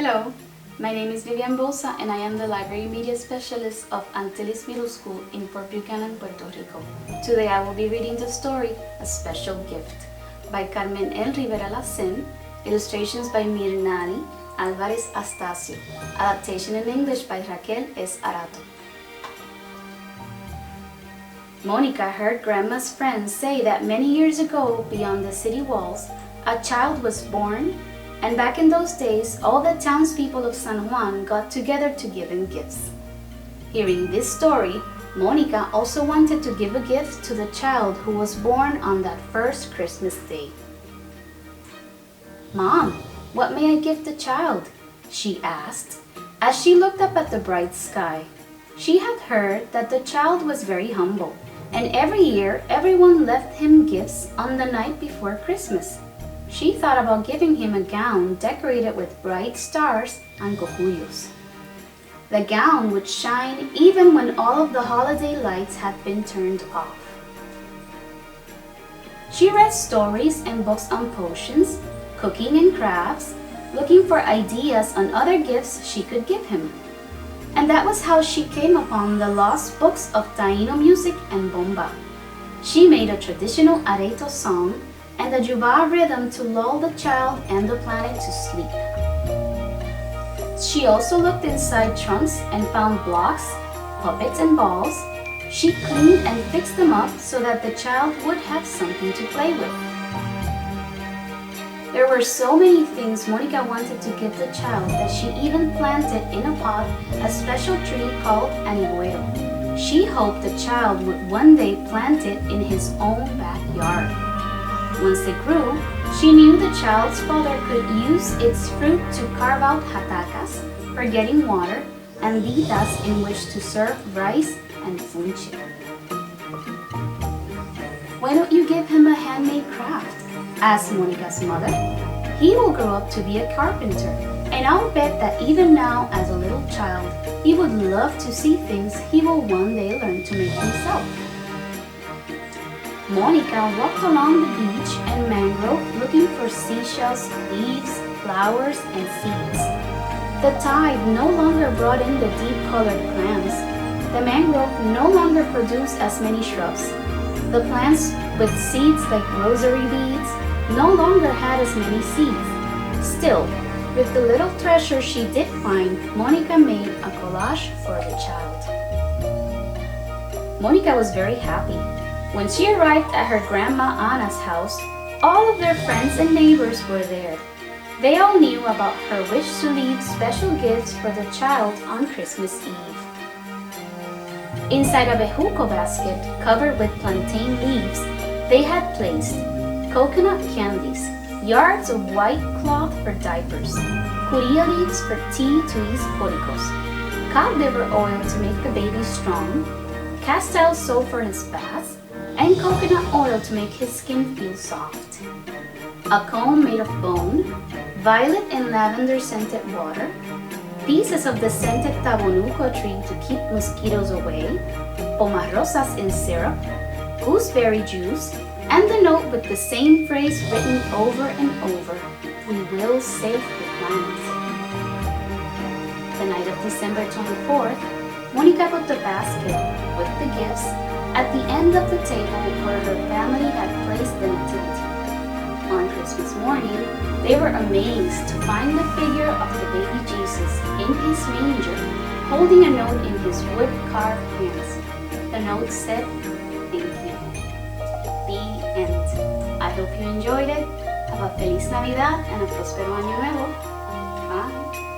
Hello, my name is Vivian Bouza and I am the Library Media Specialist of Antilles Middle School in Port Buchanan, Puerto Rico. Today I will be reading the story, A Special Gift, by Carmen and Rivera-Lassén, illustrations by Mrinali, Álvarez, Astacio, adaptation in English by Raquel Arato. Monica heard Grandma's friends say that many years ago, beyond the city walls, a child was born, and back in those days, all the townspeople of San Juan got together to give him gifts. Hearing this story, Monica also wanted to give a gift to the child who was born on that first Christmas day. "Mom, what may I give the child?" she asked, as she looked up at the bright sky. She had heard that the child was very humble, and every year everyone left him gifts on the night before Christmas. She thought about giving him a gown decorated with bright stars and cojuyos. The gown would shine even when all of the holiday lights had been turned off. She read stories and books on potions, cooking and crafts, looking for ideas on other gifts she could give him. And that was how she came upon the lost books of Taino music and bomba. She made a traditional Arato song and a juba rhythm to lull the child and the planet to sleep. She also looked inside trunks and found blocks, puppets and balls. She cleaned and fixed them up so that the child would have something to play with. There were so many things Monica wanted to give the child that she even planted in a pot a special tree called an higuero. She hoped the child would one day plant it in his own backyard. Once it grew, she knew the child's father could use its fruit to carve out hatacas for getting water and ditas in which to serve rice and funche. "Why don't you give him a handmade craft?" asked Monica's mother. "He will grow up to be a carpenter, and I'll bet that even now as a little child, he would love to see things he will one day learn to make himself." Monica walked along the beach and mangrove looking for seashells, leaves, flowers, and seeds. The tide no longer brought in the deep-colored plants. The mangrove no longer produced as many shrubs. The plants with seeds like rosary beads no longer had as many seeds. Still, with the little treasure she did find, Monica made a collage for the child. Monica was very happy. When she arrived at her Grandma Anna's house, all of their friends and neighbors were there. They all knew about her wish to leave special gifts for the child on Christmas Eve. Inside a bejuco basket covered with plantain leaves, they had placed coconut candies, yards of white cloth for diapers, curia leaves for tea to ease poricos, cod liver oil to make the baby strong, castile soap for his bath, and coconut oil to make his skin feel soft. A comb made of bone, violet and lavender scented water, pieces of the scented tabonuco tree to keep mosquitoes away, pomas rosas in syrup, gooseberry juice, and the note with the same phrase written over and over: "We will save the planet." The night of December 24th, Monica put the basket with the gifts at the end of the table where her family had placed the nativity. On Christmas morning, they were amazed to find the figure of the baby Jesus in his manger, holding a note in his wood-carved hands. The note said, "Thank you." The end. I hope you enjoyed it. Have a feliz Navidad and a próspero año nuevo. Bye.